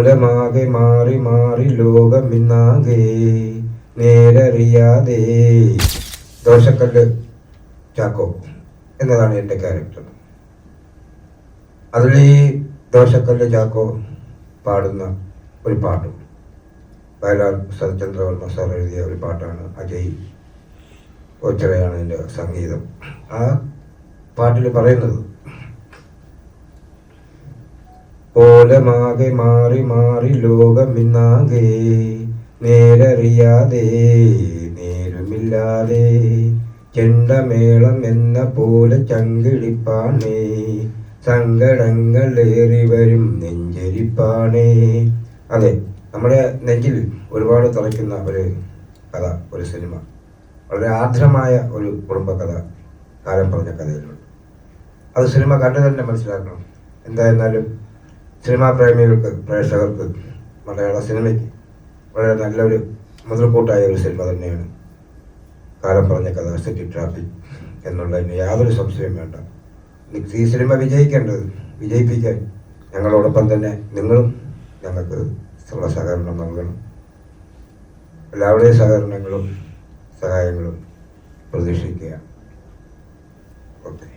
കോലമാകെ മാറി മാറി ലോകം ഇന്നാകെ നേരറിയാതെ. ദോശക്കല്ല് ചാക്കോ എന്നതാണ് എൻ്റെ ക്യാരക്ടർ. അതിൽ ഈ ദോശക്കല്ല് ചാക്കോ പാടുന്ന ഒരു പാട്ടും വയലാർ സത്യചന്ദ്രവർമ്മ സാർ എഴുതിയ ഒരു പാട്ടാണ്. അജയ് ഓച്ചിറയാണ് എൻ്റെ സംഗീതം. ആ പാട്ടിൽ പറയുന്നത്, കോലമാകെ മാറി മാറി ലോകം ഇന്നാകെ നേരറിയാതെ നേരുമില്ലാതെ ചെണ്ടമേളം എന്ന പോലെ ചങ്കിടിപ്പാണേ സങ്കടങ്ങൾ ഏറി വരും നെഞ്ചരിപ്പാണേ. അതെ, നമ്മുടെ നെഞ്ചിൽ ഒരുപാട് തറയ്ക്കുന്ന ഒരു കഥ, ഒരു സിനിമ, വളരെ ആർദ്രമായ ഒരു കുടുംബകഥ കാലം പറഞ്ഞ കഥയിലുണ്ട്. അത് സിനിമ കണ്ടു തന്നെ മനസ്സിലാക്കണം. എന്തായിരുന്നാലും സിനിമാ പ്രേമികൾക്ക്, പ്രേക്ഷകർക്ക്, മലയാള സിനിമയ്ക്ക് വളരെ നല്ലൊരു മുതൽക്കൂട്ടായ ഒരു സിനിമ തന്നെയാണ് കാലം പറഞ്ഞ കഥ, സിറ്റി ട്രാഫിക് എന്നുള്ളതിന് യാതൊരു സംശയവും വേണ്ട. ഈ സിനിമ വിജയിപ്പിക്കാൻ ഞങ്ങളോടൊപ്പം തന്നെ നിങ്ങളും ഞങ്ങൾക്ക് സഹകരണം നൽകണം. എല്ലാവരുടെയും സഹകരണങ്ങളും സഹായങ്ങളും പ്രതീക്ഷിക്കുക. ഓക്കെ.